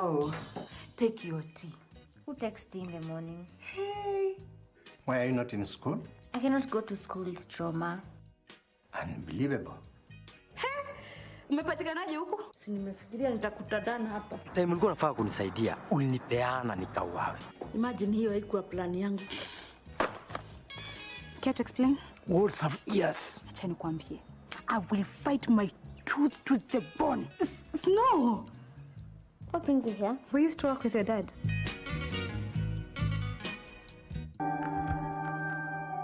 Oh, take your tea. Who takes tea in the morning? Hey. Why are you not in school? I cannot go to school, it's trauma. Unbelievable. Umepatikanaje huko? Si nimefikiria nitakutadana hapa. Time ulikuwa unafaa kunisaidia, ulinipeana nikauawe. Imagine hiyo haikuwa plan yangu. Care to explain? Words have ears. Acha nikwambie. I will fight my tooth to the bone. No. What brings you here? We used to work with your dad.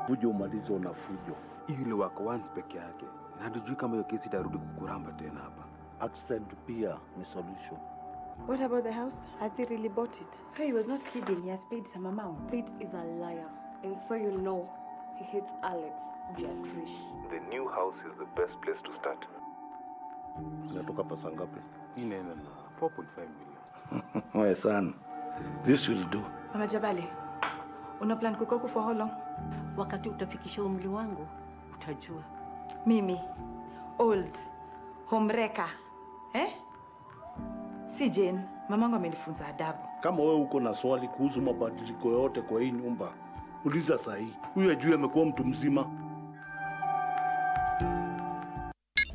Fujo umalizo na fujo. Ile wako once peke yake. Na hatujui kama hiyo kesi itarudi kukuramba tena hapa. Accident pia ni solution. What about the house? Has he really bought it? So he was not kidding. He has paid some amount. Pete is a liar. And so you know, he hates Alex, Beatrice. The new house is the best place to start. Inatoka pesa ngapi? Inaenda na 4.5 million. My son, this will do. Mama Jabali, una plan kukaa huko for how long? Wakati utafikisha umri wangu, utajua. Mimi, old, homewrecker, Si Jane, mamangu amenifunza adabu. Kama wewe uko na swali kuhusu mabadiliko yote kwa hii nyumba, uliza sahi. Huyu ajui amekuwa mtu mzima.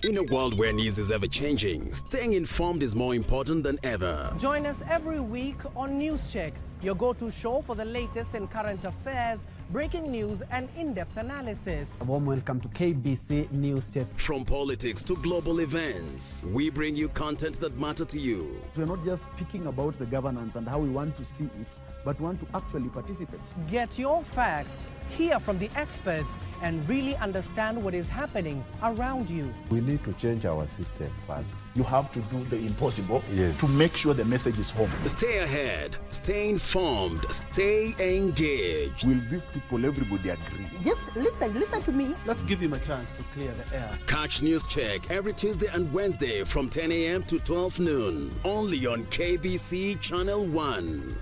In a world where news is ever changing, staying informed is more important than ever. Join us every week on News Check, your go-to show for the latest in current affairs, breaking news and in-depth analysis. A warm welcome to KBC News Check. From politics to global events, we bring you content that matter to you. We're not just speaking about the governance and how we want to see it, but want to actually participate. Get your facts, hear from the experts, and really understand what is happening around you. We need to change our system first. You have to do the impossible to make sure the message is home. Stay ahead, stay informed, stay engaged. Will these people, everybody agree? Just listen to me. Let's give him a chance to clear the air. Catch News Check every Tuesday and Wednesday from 10 a.m. to 12 noon. Only on KBC Channel 1.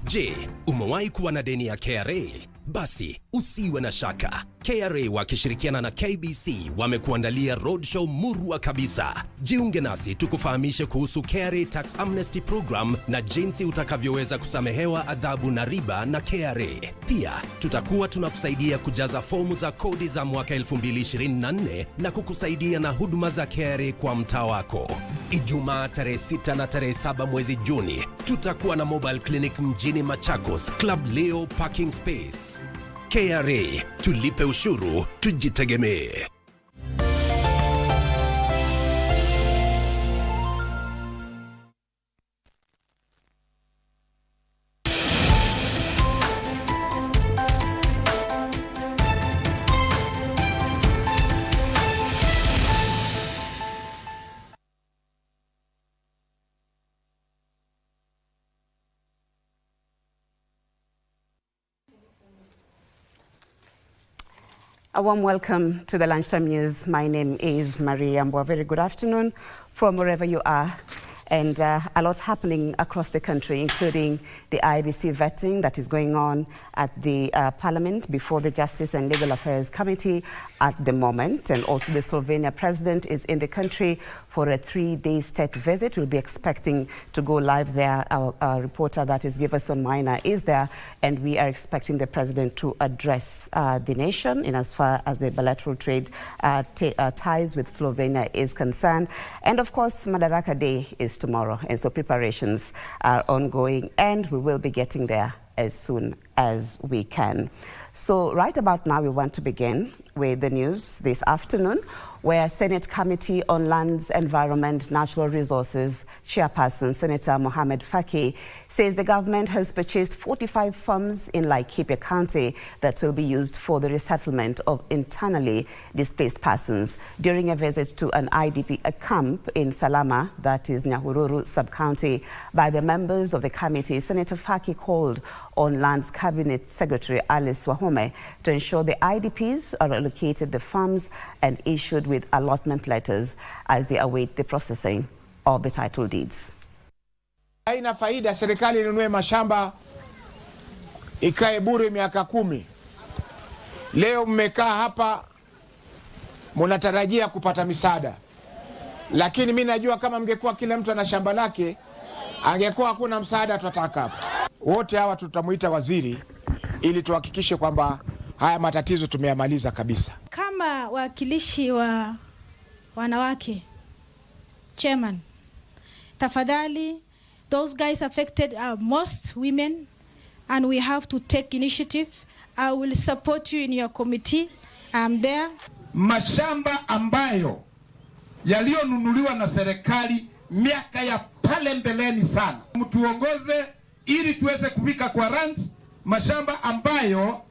Je, umewahi kuwa na deni ya KRA? Basi usiwe na shaka. KRA wakishirikiana na KBC wamekuandalia roadshow murwa kabisa. Jiunge nasi tukufahamishe kuhusu KRA Tax Amnesty Program na jinsi utakavyoweza kusamehewa adhabu na riba na KRA. Pia tutakuwa tunakusaidia kujaza fomu za kodi za mwaka 2024 na kukusaidia na huduma za KRA kwa mtaa wako. Ijumaa tarehe 6 na tarehe 7 mwezi Juni tutakuwa na mobile clinic mjini Machakos, Club Leo Parking Space. KRA, tulipe ushuru, tujitegemee. A warm welcome to the Lunchtime News. My name is Yambo. A very good afternoon from wherever you are. And a lot happening across the country, including the IBC vetting that is going on at the Parliament before the Justice and Legal Affairs Committee at the moment. And also the Slovenia president is in the country for a 3-day state visit. We'll be expecting to go live there. Our reporter that is Giverson Minor is there. And we are expecting the president to address the nation in as far as the bilateral trade ties with Slovenia is concerned. And of course, Madaraka Day is tomorrow, and so preparations are ongoing, and we will be getting there as soon as we can. So right about now, we want to begin with the news this afternoon, where Senate Committee on Lands, Environment, Natural Resources Chairperson Senator Mohamed Faki says the government has purchased 45 farms in Laikipia County that will be used for the resettlement of internally displaced persons. During a visit to an IDP camp in Salama, that is Nyahururu sub-county, by the members of the committee, Senator Faki called on Lands Cabinet Secretary Alice Wahome to ensure the IDPs are allocated the farms and issued with allotment letters as they await the processing of the title deeds. Haina faida serikali inunue mashamba ikae bure miaka 10. Leo mmekaa hapa mnatarajia kupata misaada. Lakini mimi najua kama mngekuwa kila mtu ana shamba lake, angekuwa hakuna msaada tutataka hapa. Wote hawa tutamuita waziri ili tuhakikishe kwamba haya matatizo tumeyamaliza kabisa. Kama wakilishi wa wanawake, chairman, tafadhali, those guys affected are most women and we have to take initiative. I will support you in your committee. I'm there. Mashamba ambayo yaliyonunuliwa na serikali miaka ya pale mbeleni sana, mtuongoze ili tuweze kufika kwa runs. Mashamba ambayo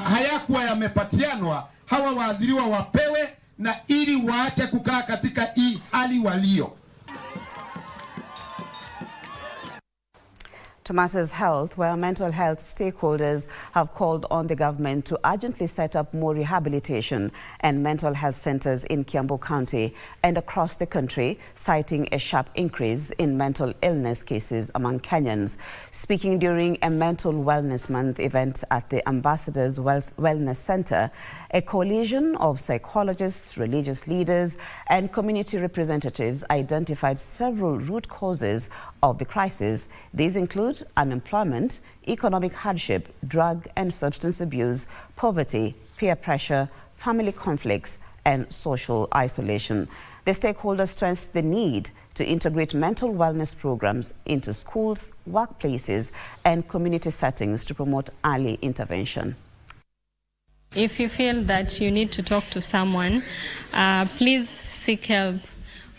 hayakuwa yamepatianwa, hawa waadhiriwa wapewe, na ili waache kukaa katika hii hali walio. To matters health, where mental health stakeholders have called on the government to urgently set up more rehabilitation and mental health centers in Yambo County and across the country, citing a sharp increase in mental illness cases among Kenyans. Speaking during a Mental Wellness Month event at the Ambassadors Wellness Center, a coalition of psychologists, religious leaders, and community representatives identified several root causes of the crisis. These include unemployment, economic hardship, drug and substance abuse, poverty, peer pressure, family conflicts, and social isolation. The stakeholders stressed the need to integrate mental wellness programs into schools, workplaces, and community settings to promote early intervention. If you feel that you need to talk to someone, please seek help.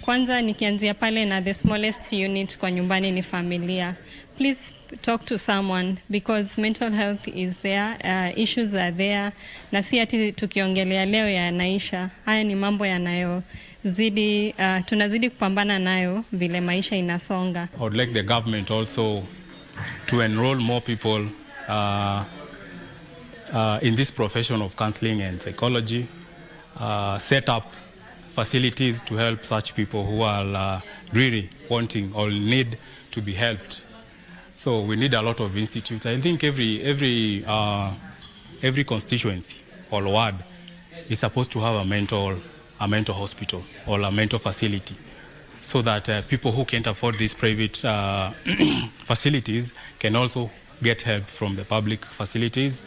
Kwanza nikianzia pale na the smallest unit kwa nyumbani ni familia. Please talk to someone because mental health is there, issues are there. Na si ati tukiongelea leo yanaisha. Haya ni mambo yanayozidi, tunazidi kupambana nayo vile maisha inasonga. I would like the government also to enroll more people in this profession of counseling and psychology, set up facilities to help such people who are really wanting or need to be helped. So we need a lot of institutes. I think every constituency or ward is supposed to have a mental hospital or a mental facility, so that people who can't afford these private facilities can also get help from the public facilities.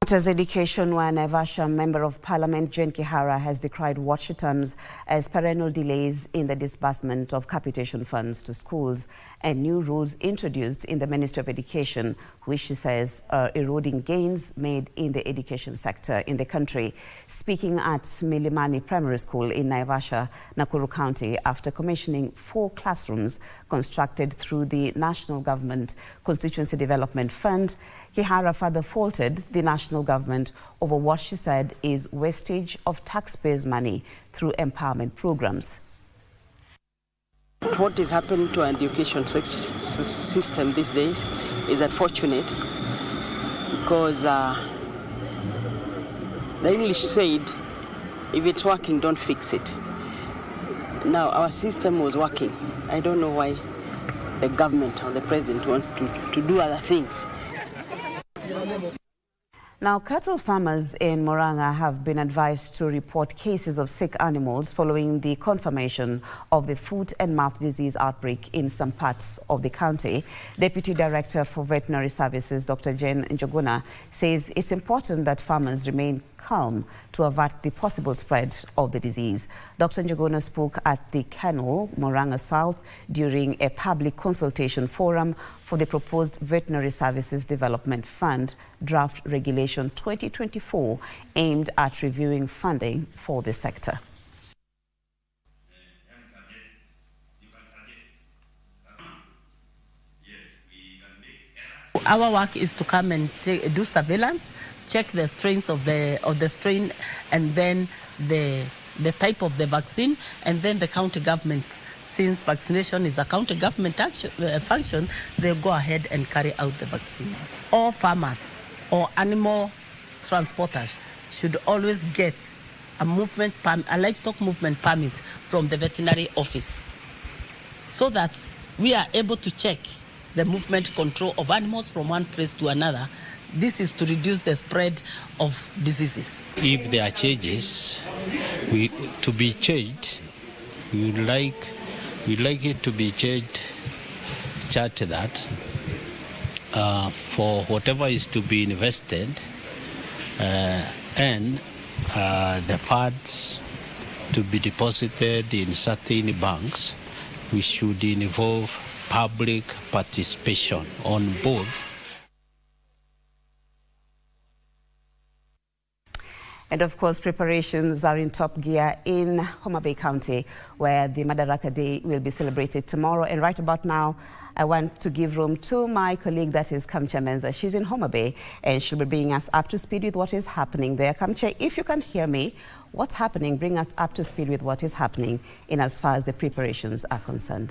Matters Education, where Naivasha Member of Parliament Jane Kihara has decried what she terms as perennial delays in the disbursement of capitation funds to schools and new rules introduced in the Ministry of Education, which she says are eroding gains made in the education sector in the country. Speaking at Milimani Primary School in Naivasha, Nakuru County, after commissioning 4 classrooms constructed through the National Government Constituency Development Fund, Kihara further faulted the national government over what she said is wastage of taxpayers' money through empowerment programs. What is happening to our education system these days is unfortunate because the English said, if it's working, don't fix it. Now, our system was working. I don't know why the government or the president wants to do other things. Now, cattle farmers in Murang'a have been advised to report cases of sick animals following the confirmation of the foot and mouth disease outbreak in some parts of the county. Deputy Director for Veterinary Services, Dr. Jane Njuguna, says it's important that farmers remain calm to avert the possible spread of the disease. Dr. Njuguna spoke at the kennel, Murang'a South, during a public consultation forum for the proposed Veterinary Services Development Fund Draft Regulation 2024, aimed at reviewing funding for the sector. Our work is to come and do surveillance, check the strains of the strain, and then the type of the vaccine, and then the county governments, since vaccination is a county government function, they'll go ahead and carry out the vaccine. All farmers or animal transporters should always get a livestock movement permit from the veterinary office, so that we are able to check the movement control of animals from one place to another. This is to reduce the spread of diseases. If there are changes to be changed, we would like it to be changed such that for whatever is to be invested and the funds to be deposited in certain banks, we should involve public participation on both. And of course, preparations are in top gear in Homa Bay County, where the Madaraka Day will be celebrated tomorrow. And right about now, I want to give room to my colleague, that is Kamcha Menza. She's in Homa Bay, and she'll be bringing us up to speed with what is happening there. Kamcha, if you can hear me, what's happening? Bring us up to speed with what is happening in as far as the preparations are concerned.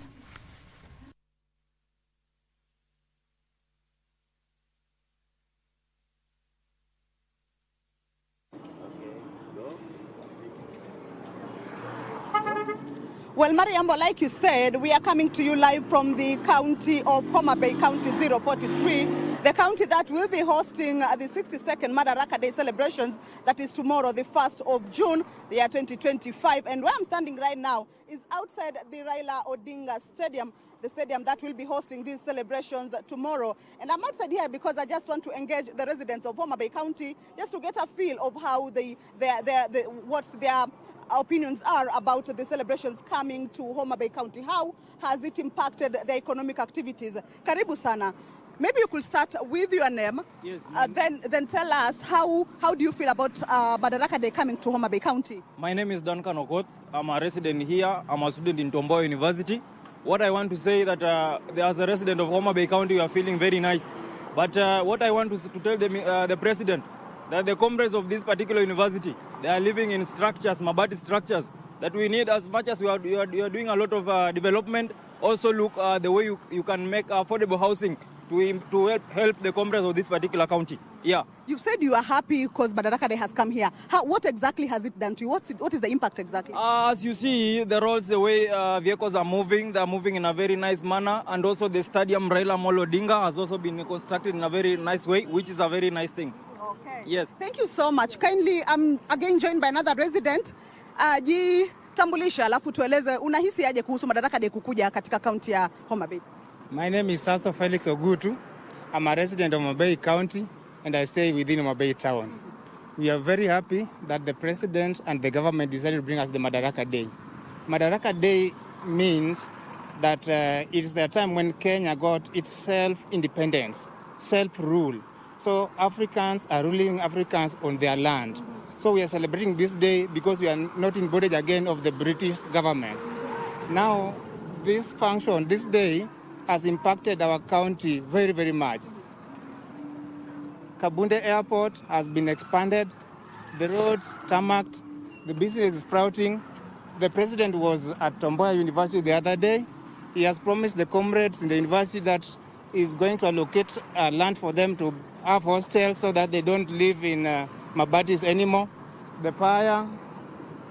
Well, Yambo, like you said, we are coming to you live from the county of Homa Bay, County 043, the county that will be hosting the 62nd Madaraka Day celebrations. That is tomorrow, the 1st of June, the year 2025. And where I'm standing right now is outside the Raila Odinga Stadium, the stadium that will be hosting these celebrations tomorrow. And I'm outside here because I just want to engage the residents of Homa Bay County just to get a feel of how what their opinions are about the celebrations coming to Homa Bay County. How has it impacted the economic activities? Karibu sana. Maybe you could start with your name. Yes. Then tell us how do you feel about Madaraka Day coming to Homa Bay County? My name is Duncan Okoth. I'm a resident here. I'm a student in Tomboya University. What I want to say that as a resident of Homa Bay County, we are feeling very nice. But what I want to tell the president, that the comrades of this particular university, they are living in structures, Mabati structures, that we need, as much as you are doing a lot of development, also look the way you can make affordable housing to help the comrades of this particular county. Yeah. You've said you are happy because Madaraka Day has come here. What exactly has it done to you? What is the impact exactly? As you see, the roads, the way vehicles are moving, they're moving in a very nice manner. And also the stadium Raila Amolo Odinga has also been constructed in a very nice way, which is a very nice thing. Okay. Yes. Thank you so much. Kindly, I'm again joined by another resident. Jitambulisha, alafu tueleze unahisi aje kuhusu Madaraka Day kukuja katika kaunti ya Homa Bay? My name is Sasso Felix Ogutu. I'm a resident of Homa Bay County and I stay within Homa Bay town. We are very happy that the president and the government decided to bring us the Madaraka Day. Madaraka Day means that it's the time when Kenya got its self-independence, self-rule. So Africans are ruling Africans on their land. So we are celebrating this day because we are not in bondage again of the British government. Now, this function, this day, has impacted our county very, very much. Kabunde Airport has been expanded, the roads tarmacked, the business is sprouting. The president was at Tomboya University the other day. He has promised the comrades in the university that he's going to allocate land for them to have hostels so that they don't live in Mabatis anymore. The Paya,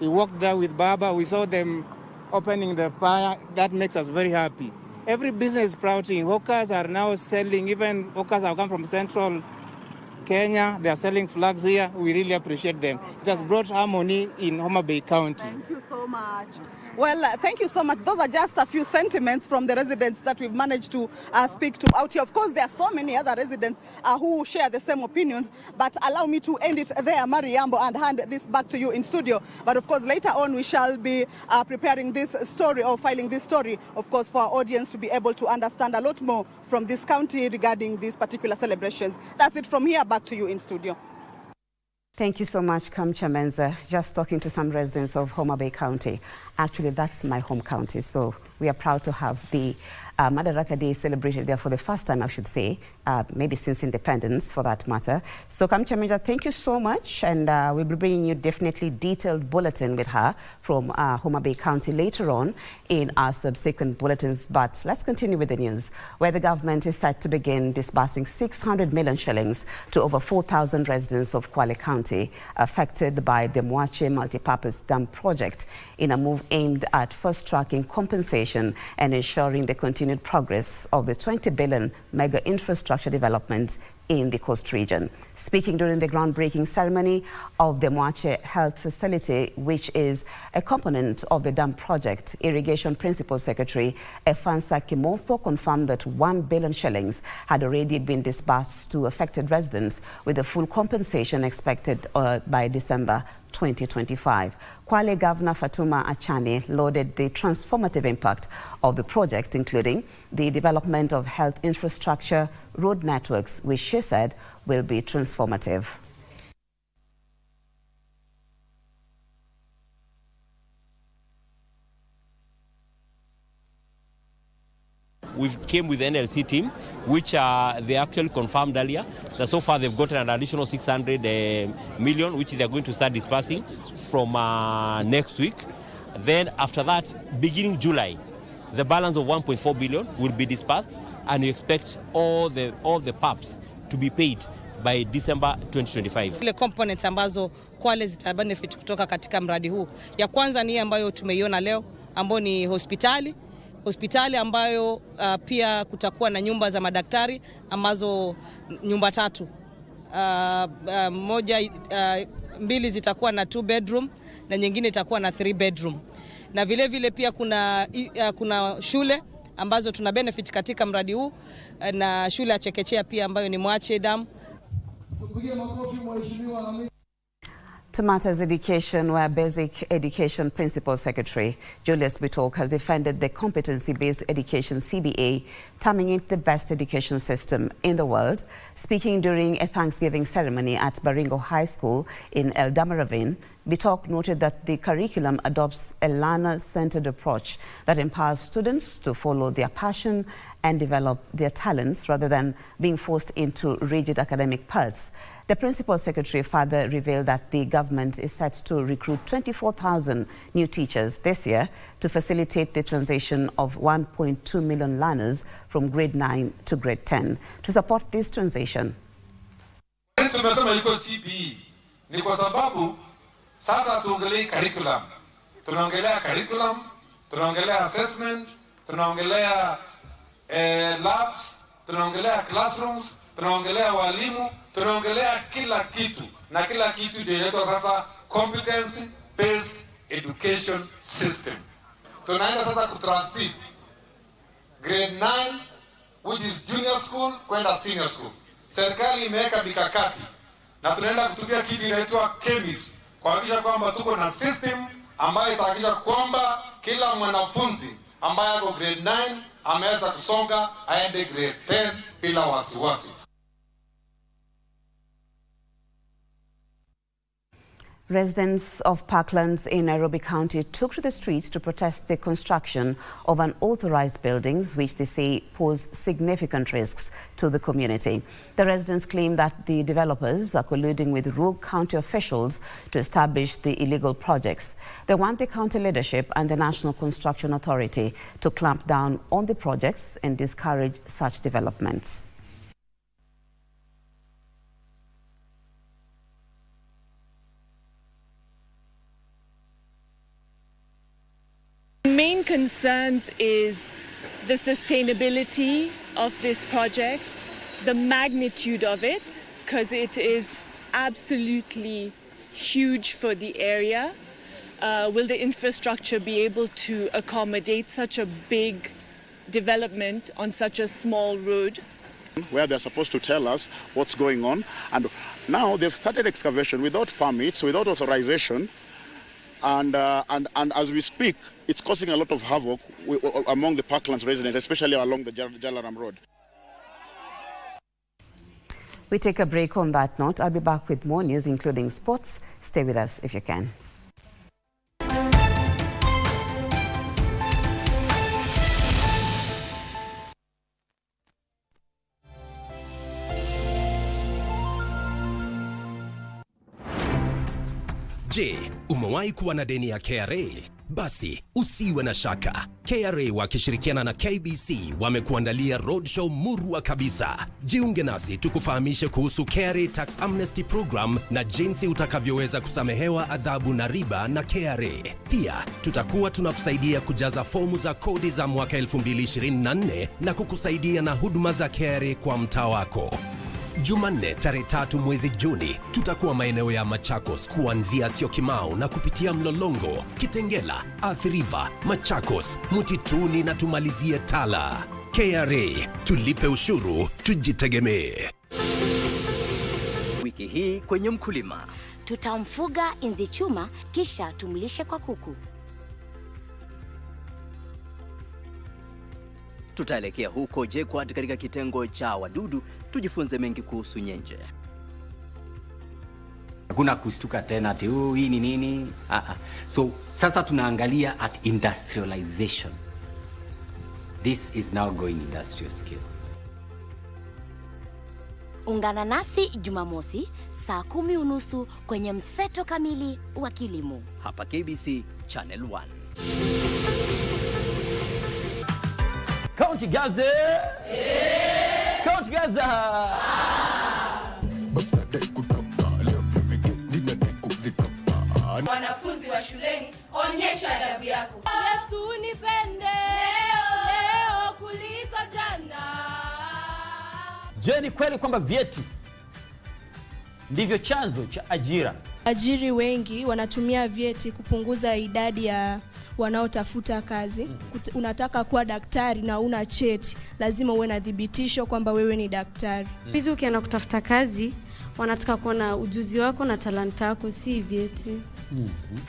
we walked there with Baba, we saw them opening the Paya. That makes us very happy. Every business is sprouting. Hawkers are now selling, even hawkers have come from central Kenya. They are selling flags here. We really appreciate them. It has brought harmony in Homa Bay County. Thank you so much. Well, thank you so much. Those are just a few sentiments from the residents that we've managed to speak to out here. Of course, there are so many other residents who share the same opinions, but allow me to end it there, Yambo, and hand this back to you in studio. But of course, later on, we shall be preparing this story or filing this story, of course, for our audience to be able to understand a lot more from this county regarding these particular celebrations. That's it from here. Back to you in studio. Thank you so much, Kamcha Menza. Just talking to some residents of Homa Bay County. Actually, that's my home county, so we are proud to have the Madaraka Day celebrated there for the first time, I should say, maybe since independence for that matter. So Kamcha Major, thank you so much, and we'll be bringing you definitely detailed bulletin with her from Homa Bay County later on in our subsequent bulletins. But let's continue with the news, where the government is set to begin disbursing 600 million shillings to over 4,000 residents of Kwale County affected by the Mwache multipurpose dam project in a move aimed at fast-tracking compensation and ensuring the continued progress of the 20 billion mega infrastructure development in the coast region. Speaking during the groundbreaking ceremony of the Mwache Health Facility, which is a component of the dam project, Irrigation Principal Secretary Efansa Kimotho confirmed that 1 billion shillings had already been disbursed to affected residents, with the full compensation expected by December 2025. Kwale Governor Fatuma Achane lauded the transformative impact of the project, including the development of health infrastructure, road networks, which she said will be transformative. We came with the NLC team, which they actually confirmed earlier that so far they've gotten an additional 600 million, which they're going to start dispersing from next week. Then after that, beginning July, the balance of 1.4 billion will be dispersed, and we expect all the PAPs to be paid by December 2025. Ile components ambazo Kwale zita benefit kutoka katika mradi huu. Ya kwanza ni ambayo tumeiona leo, ambayo ni hospitali ambayo pia kutakuwa na nyumba za madaktari ambazo nyumba 3. Mbili zitakuwa na 2 bedroom na nyingine itakuwa na 3 bedroom. Na vile vile pia kuna shule ambazo tuna benefit katika mradi huu, na shule ya chekechea pia ambayo ni Mwache Dam. To matters education, where Basic Education Principal Secretary Julius Bitok has defended the competency-based education CBA, terming it the best education system in the world. Speaking during a Thanksgiving ceremony at Baringo High School in El Damaravin, Bitok noted that the curriculum adopts a learner-centered approach that empowers students to follow their passion and develop their talents rather than being forced into rigid academic paths. The Principal Secretary further revealed that the government is set to recruit 24,000 new teachers this year to facilitate the transition of 1.2 million learners from grade 9 to grade 10. To support this transition, tumesema iko CBE ni kwa sababu sasa tuongelee curriculum. Tunaongelea curriculum, tunaongelea assessment, tunaongelea labs, tunaongelea classrooms, tunaongelea walimu, tunaongelea kila kitu, na kila kitu ndio inaitwa sasa competence based education system. Tunaenda sasa kutransit grade 9, which is junior school, kwenda senior school. Serikali imeweka mikakati na tunaenda kutumia kitu inaitwa KBC kuhakikisha kwamba tuko na system ambayo itahakikisha kwamba kila mwanafunzi ambaye ako grade 9 ameweza kusonga aende grade 10 bila wasiwasi. Residents of Parklands in Nairobi County took to the streets to protest the construction of unauthorized buildings, which they say pose significant risks to the community. The residents claim that the developers are colluding with rogue county officials to establish the illegal projects. They want the county leadership and the National Construction Authority to clamp down on the projects and discourage such developments. Main concerns is the sustainability of this project, the magnitude of it, because it is absolutely huge for the area. Will the infrastructure be able to accommodate such a big development on such a small road? Where they're supposed to tell us what's going on, and now they've started excavation without permits, without authorization. And as we speak, it's causing a lot of havoc among the Parklands residents, especially along the Jalaram Road. We take a break on that note. I'll be back with more news, including sports. Stay with us if you can. Je, umewahi kuwa na deni ya KRA? Basi usiwe na shaka. KRA wakishirikiana na KBC wamekuandalia roadshow murwa kabisa. Jiunge nasi tukufahamishe kuhusu KRA Tax Amnesty Program na jinsi utakavyoweza kusamehewa adhabu na riba na KRA. Pia tutakuwa tunakusaidia kujaza fomu za kodi za mwaka 2024 na kukusaidia na huduma za KRA kwa mtaa wako. Jumanne tarehe 3 mwezi Juni tutakuwa maeneo ya Machakos kuanzia Syokimau na kupitia Mlolongo, Kitengela, Athi River, Machakos, Mutituni na tumalizie Tala. KRA, tulipe ushuru, tujitegemee. Wiki hii kwenye Mkulima, tutamfuga inzi chuma kisha tumlishe kwa kuku. Tutaelekea huko JKUAT katika kitengo cha wadudu, tujifunze mengi kuhusu nyenje. Hakuna kustuka tena ati hii ni nini? So sasa tunaangalia at industrialization. This is now going industrial scale. Ungana nasi Jumamosi saa 10:30 kwenye mseto kamili wa kilimo hapa KBC Channel 1. County Gaza! County Gaza! Wanafunzi wa shuleni, onyesha adabu yako. Yesu nipende leo kuliko jana. Je, ni kweli kwamba vyeti ndivyo chanzo cha ajira? Ajiri wengi wanatumia vyeti kupunguza idadi ya wanaotafuta kazi. Unataka kuwa daktari na una cheti, lazima uwe na thibitisho kwamba wewe ni daktari. Hizo ukienda kutafuta kazi, wanataka kuona ujuzi wako na talanta yako, si vyeti.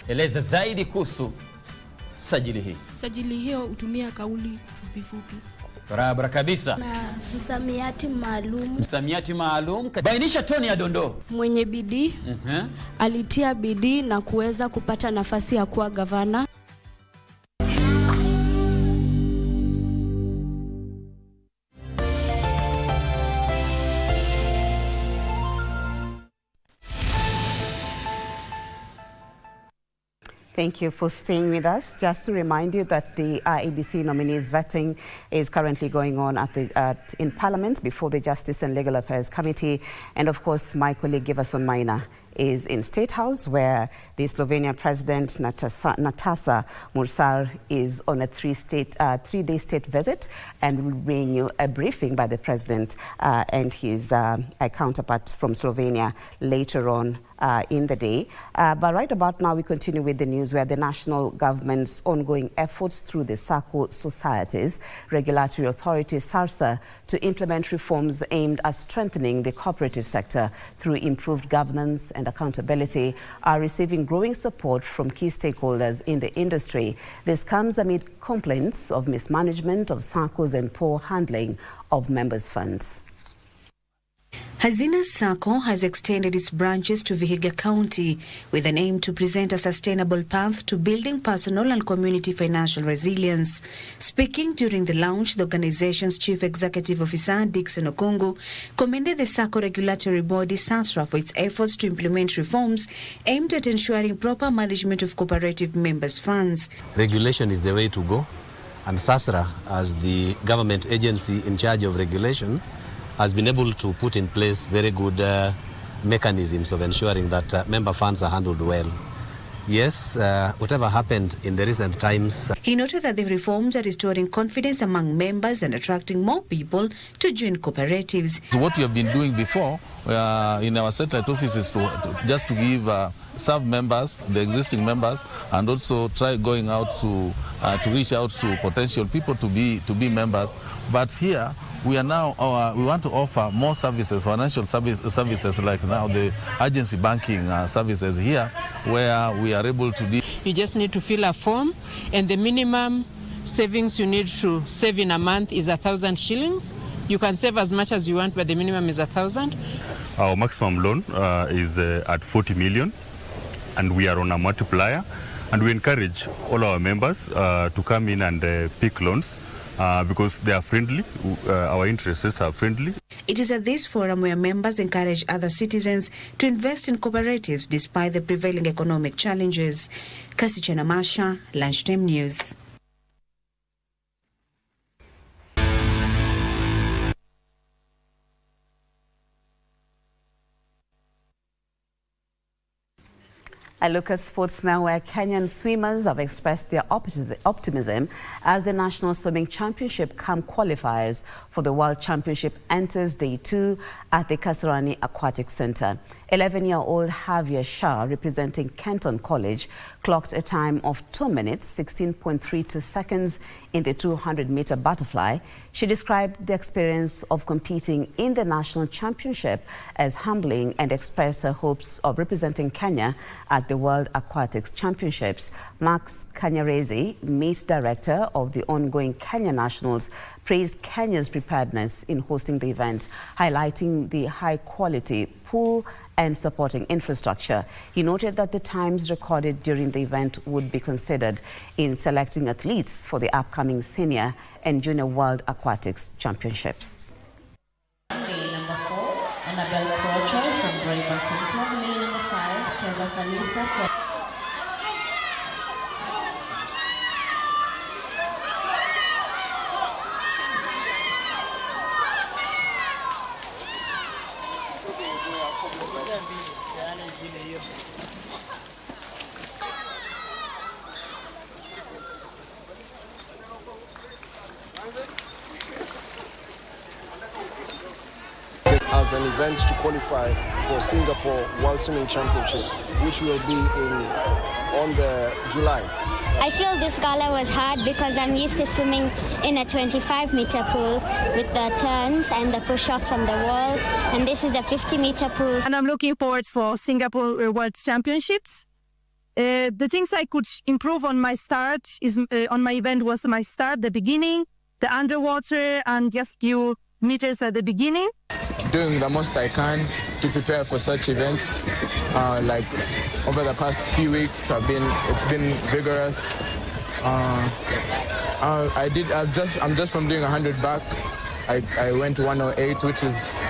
Eleza zaidi kuhusu sajili hii. Sajili hiyo hutumia kauli fupi. Barabara kabisa. Na msamiati maalum. Msamiati maalum. Bainisha toni ya dondoo. Mwenye bidii. Alitia bidii na kuweza kupata nafasi ya kuwa gavana. Thank you for staying with us. Just to remind you that the IEBC nominees vetting is currently going on in Parliament before the Justice and Legal Affairs Committee. And of course, my colleague Giverson Maina is in State House, where the Slovenian President Nataša Mursar is on a three-day state visit, and will bring you a briefing by the President and his counterpart from Slovenia later on in the day. But right about now, we continue with the news where the national government's ongoing efforts through the SACCO Societies Regulatory Authority, SARSA, to implement reforms aimed at strengthening the cooperative sector through improved governance and accountability are receiving growing support from key stakeholders in the industry. This comes amid complaints of mismanagement of SACCOs and poor handling of members' funds. Hazina Sacco has extended its branches to Vihiga County with an aim to present a sustainable path to building personal and community financial resilience. Speaking during the launch, the organization's Chief Executive Officer, Dixon Okungu, commended the Sacco regulatory body, SASRA, for its efforts to implement reforms aimed at ensuring proper management of cooperative members' funds. Regulation is the way to go, and SASRA, as the government agency in charge of regulation, has been able to put in place very good mechanisms of ensuring that member funds are handled well. Yes, whatever happened in the recent times. He noted that the reforms are restoring confidence among members and attracting more people to join cooperatives. So what we have been doing before in our satellite offices to give serve members, the existing members, and also try going out to reach out to potential people to be members. But here we are now we want to offer more services, financial services like now the agency banking services here, where we are able to do. You just need to fill a form, and the minimum savings you need to save in a month is 1,000 shillings. You can save as much as you want, but the minimum is 1,000. Our maximum loan is at 40 million, and we are on a multiplier, and we encourage all our members to come in and pick loans because they are friendly. Our interests are friendly. It is at this forum where members encourage other citizens to invest in cooperatives despite the prevailing economic challenges. Kasichana Masha, Lunchtime News. I look at sports now, where Kenyan swimmers have expressed their optimism as the National Swimming Championship Camp qualifiers for the World Championship enters Day 2 at the Kasarani Aquatic Center. 11-year-old Javier Shah, representing Kenton College, clocked a time of 2 minutes, 16.32 seconds in the 200-meter butterfly. She described the experience of competing in the national championship as humbling and expressed her hopes of representing Kenya at the World Aquatics Championships. Max Kanyarezi, meet director of the ongoing Kenya Nationals, praised Kenya's preparedness in hosting the event, highlighting the high-quality pool and supporting infrastructure. He noted that the times recorded during the event would be considered in selecting athletes for the upcoming Senior and Junior World Aquatics Championships. Number 4, Annabelle Crocher from Brave Super. Number 5, Keza Kanisa from as an event to qualify for Singapore World Swimming Championships, which will be on the July. I feel this gala was hard because I'm used to swimming in a 25-meter pool with the turns and the push-off from the wall, and this is a 50-meter pool. And I'm looking forward for Singapore World Championships. The things I could improve on my start on my event was my start, the beginning, the underwater, and just few meters at the beginning. Doing the most I can to prepare for such events. Like over the past few weeks, it's been vigorous. I'm just from doing 100 back. I went to 108, which is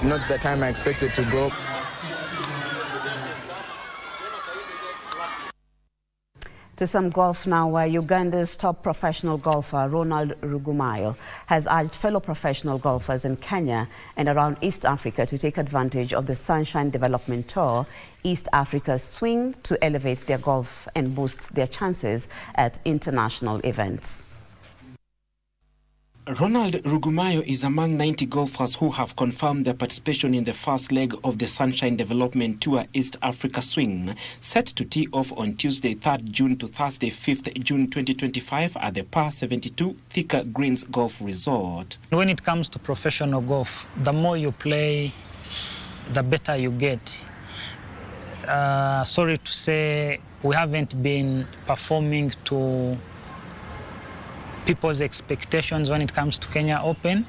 not the time I expected to go. To some golf now, where Uganda's top professional golfer, Ronald Rugumayo, has urged fellow professional golfers in Kenya and around East Africa to take advantage of the Sunshine Development Tour, East Africa's swing, to elevate their golf and boost their chances at international events. Ronald Rugumayo is among 90 golfers who have confirmed their participation in the first leg of the Sunshine Development Tour East Africa Swing, set to tee off on Tuesday 3rd June to Thursday 5th June 2025 at the Par 72 Thika Greens Golf Resort. When it comes to professional golf, the more you play, the better you get. Sorry to say, we haven't been performing to people's expectations when it comes to Kenya Open.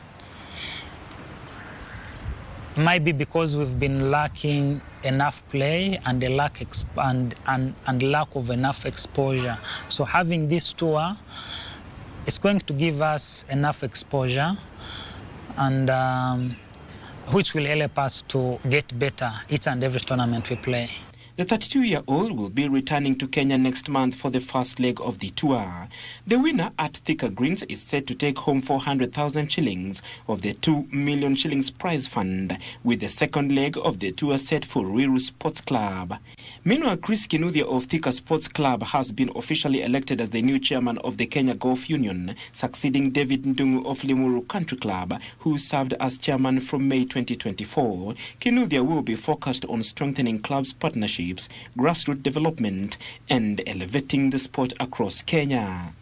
Might be because we've been lacking enough play and a lack of enough exposure. So having this tour is going to give us enough exposure, and which will help us to get better each and every tournament we play. The 32-year-old will be returning to Kenya next month for the first leg of the tour. The winner at Thika Greens is set to take home 400,000 shillings of the 2 million shillings prize fund, with the second leg of the tour set for Ruiru Sports Club. Meanwhile, Chris Kinuthia of Thika Sports Club has been officially elected as the new chairman of the Kenya Golf Union, succeeding David Ndungu of Limuru Country Club, who served as chairman from May 2024. Kinuthia will be focused on strengthening clubs' partnerships, grassroots development, and elevating the sport across Kenya.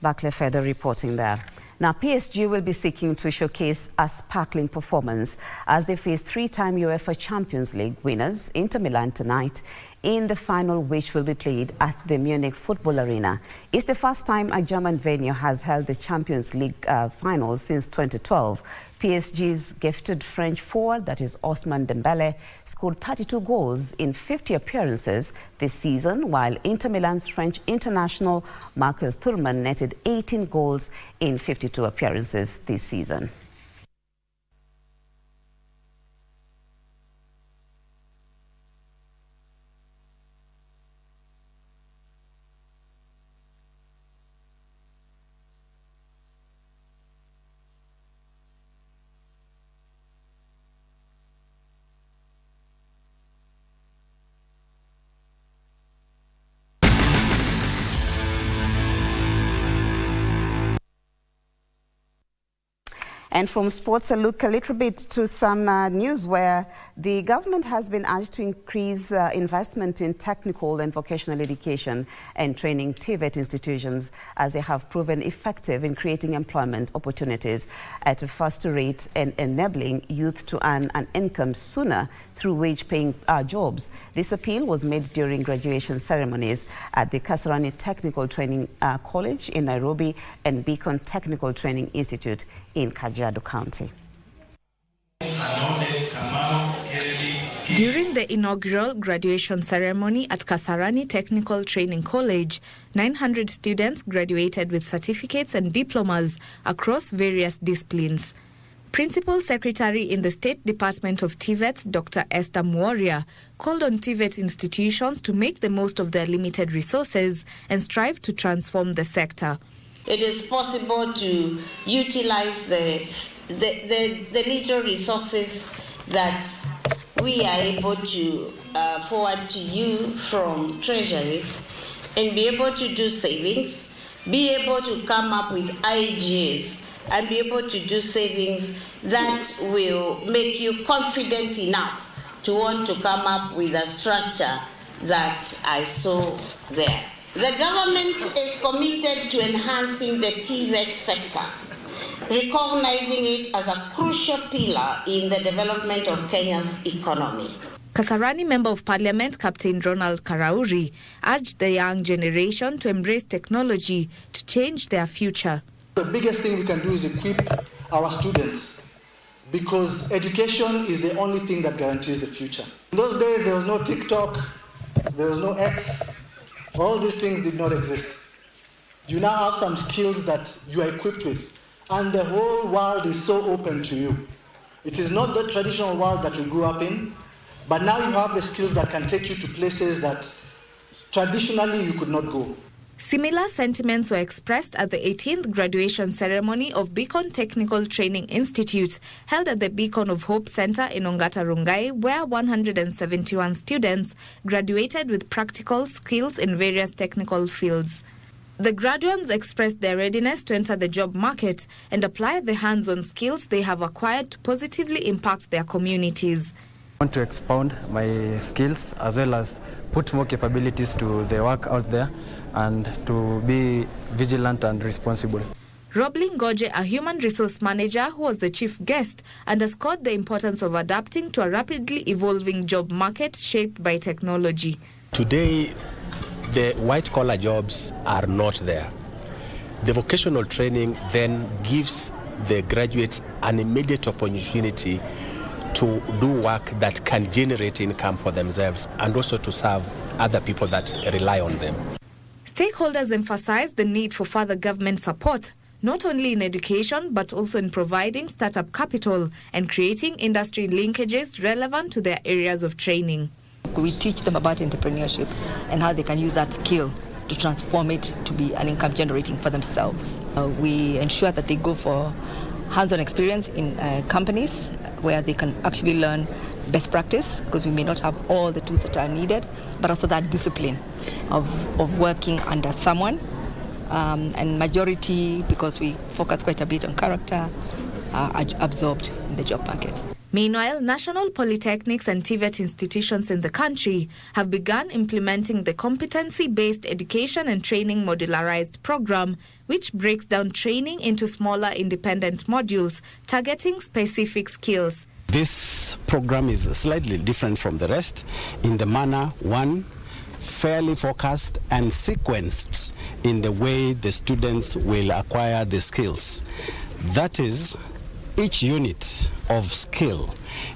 Barclay Feather reporting there. Now, PSG will be seeking to showcase a sparkling performance as they face three-time UEFA Champions League winners Inter Milan tonight in the final, which will be played at the Munich Football Arena. It's the first time a German venue has held the Champions League final since 2012. PSG's gifted French forward, that is Ousmane Dembele, scored 32 goals in 50 appearances this season, while Inter Milan's French international Marcus Thuram netted 18 goals in 52 appearances this season. And from sports, a look a little bit to some news where the government has been urged to increase investment in technical and vocational education and training TVET institutions, as they have proven effective in creating employment opportunities at a faster rate and enabling youth to earn an income sooner through wage-paying jobs. This appeal was made during graduation ceremonies at the Kasarani Technical Training College in Nairobi and Beacon Technical Training Institute in Kajiado County. During the inaugural graduation ceremony at Kasarani Technical Training College, 900 students graduated with certificates and diplomas across various disciplines. Principal Secretary in the State Department of TVET, Dr. Esther Mworia, called on TVET institutions to make the most of their limited resources and strive to transform the sector. It is possible to utilize the little resources that we are able to forward to you from Treasury and be able to do savings, be able to come up with ideas and be able to do savings that will make you confident enough to want to come up with a structure that I saw there. The government is committed to enhancing the TVET sector, recognizing it as a crucial pillar in the development of Kenya's economy. Kasarani Member of Parliament Captain Ronald Karauri urged the young generation to embrace technology to change their future. The biggest thing we can do is equip our students, because education is the only thing that guarantees the future. In those days, there was no TikTok, there was no X. All these things did not exist. You now have some skills that you are equipped with, and the whole world is so open to you. It is not the traditional world that you grew up in, but now you have the skills that can take you to places that traditionally you could not go. Similar sentiments were expressed at the 18th graduation ceremony of Beacon Technical Training Institute, held at the Beacon of Hope Center in Ongata Rongai, where 171 students graduated with practical skills in various technical fields. The graduates expressed their readiness to enter the job market and apply the hands-on skills they have acquired to positively impact their communities. I want to expound my skills as well as put more capabilities to the work out there and to be vigilant and responsible. Roblin Goje, a human resource manager who was the chief guest, underscored the importance of adapting to a rapidly evolving job market shaped by technology. Today, the white-collar jobs are not there. The vocational training then gives the graduates an immediate opportunity to do work that can generate income for themselves and also to serve other people that rely on them. Stakeholders emphasized the need for further government support, not only in education but also in providing startup capital and creating industry linkages relevant to their areas of training. We teach them about entrepreneurship and how they can use that skill to transform it to be an income generating for themselves. We ensure that they go for hands-on experience in companies where they can actually learn best practice, because we may not have all the tools that are needed, but also that discipline of working under someone. And majority, because we focus quite a bit on character, are absorbed in the job market. Meanwhile, national polytechnics and TVET institutions in the country have begun implementing the competency-based education and training modularized program, which breaks down training into smaller independent modules targeting specific skills. This program is slightly different from the rest in the manner, one, fairly focused and sequenced in the way the students will acquire the skills. That is, each unit of skill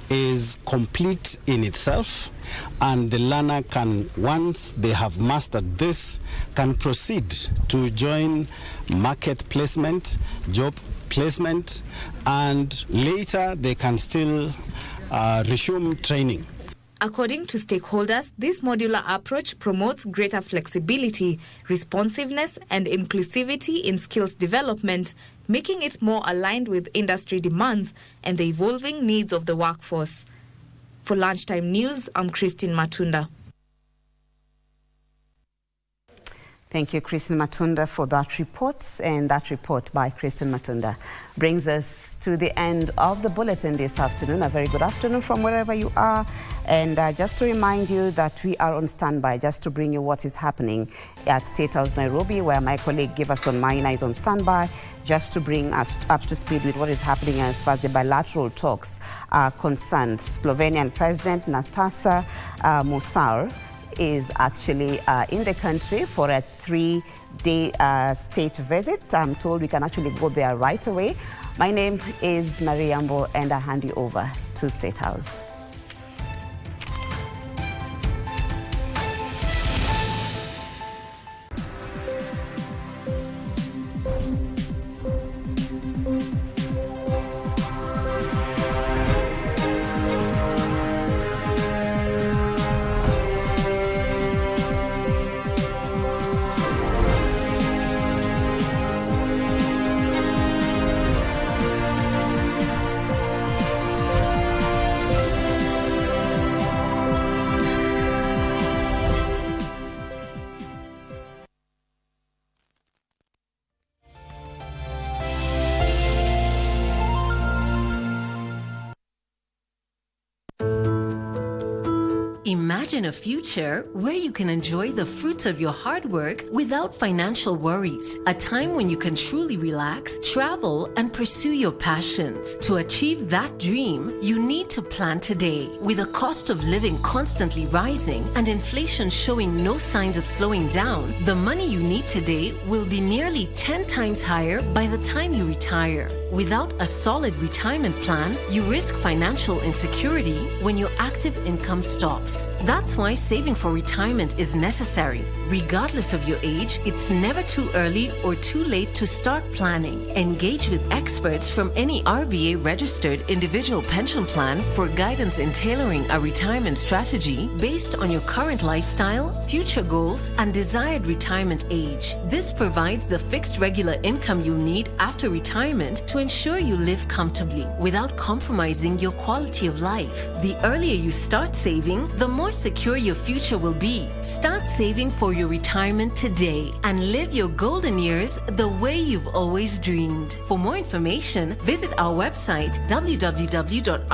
is complete in itself, and the learner can, once they have mastered this, can proceed to join market placement, job placement, and later they can still resume training. According to stakeholders, this modular approach promotes greater flexibility, responsiveness, and inclusivity in skills development, making it more aligned with industry demands and the evolving needs of the workforce. For Lunchtime News, I'm Christine Matunda. Thank you, Kristen Matunda, for that report. And that report by Kristen Matunda brings us to the end of the bulletin this afternoon. A very good afternoon from wherever you are. And just to remind you that we are on standby just to bring you what is happening at State House Nairobi, where my colleague Giverson Maina is on standby just to bring us up to speed with what is happening as far as the bilateral talks are concerned. Slovenian President Nastasa Musar is actually in the country for a 3-day state visit. I'm told we can actually go there right away. My name is Maria Yambo, and I hand you over to State House. Imagine a future where you can enjoy the fruits of your hard work without financial worries. A time when you can truly relax, travel, and pursue your passions. To achieve that dream, you need to plan today. With the cost of living constantly rising and inflation showing no signs of slowing down, the money you need today will be nearly 10 times higher by the time you retire. Without a solid retirement plan, you risk financial insecurity when your active income stops. That's why saving for retirement is necessary. Regardless of your age, it's never too early or too late to start planning. Engage with experts from any RBA-registered individual pension plan for guidance in tailoring a retirement strategy based on your current lifestyle, future goals, and desired retirement age. This provides the fixed regular income you'll need after retirement to ensure you live comfortably without compromising your quality of life. The earlier you start saving, the more secure your future will be. Start saving for your retirement today and live your golden years the way you've always dreamed. For more information, visit our website www.rba.go.ke,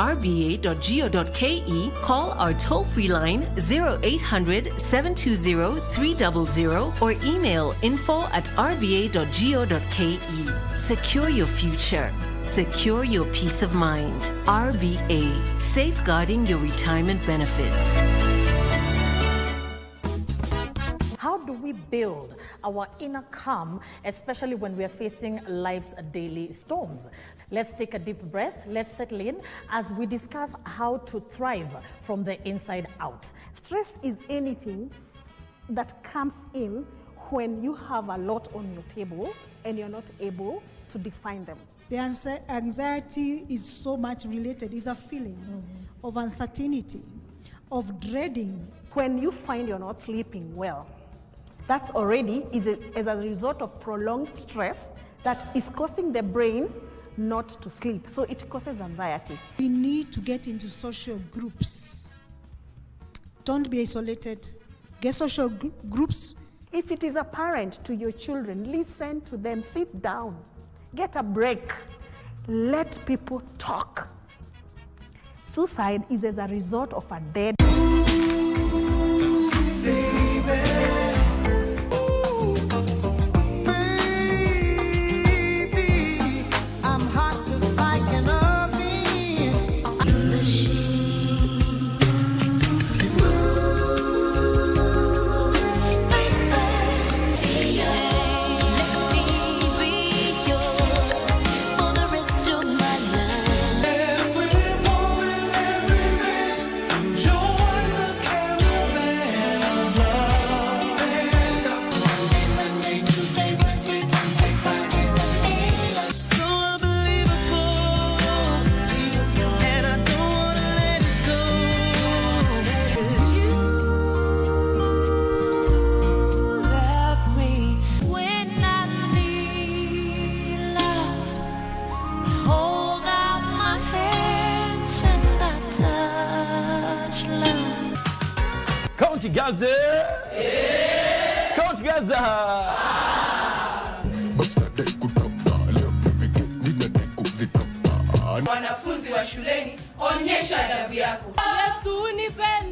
call our toll-free line 0800 720 300 or email info@rba.go.ke. Secure your future. Secure your peace of mind. RBA, safeguarding your retirement benefits. How do we build our inner calm, especially when we are facing life's daily storms? Let's take a deep breath. Let's settle in as we discuss how to thrive from the inside out. Stress is anything that comes in when you have a lot on your table and you're not able to define them. The anxiety is so much related. It's a feeling of uncertainty, of dreading. When you find you're not sleeping well, that already is as a result of prolonged stress that is causing the brain not to sleep. So it causes anxiety. We need to get into social groups. Don't be isolated. Get social groups. If it is apparent to your children, listen to them, sit down, get a break, let people talk. Suicide is as a result of a dead. County girls, county Gaza. Wanafunzi wa shuleni, onyesha adabu yako. Yesu nipende.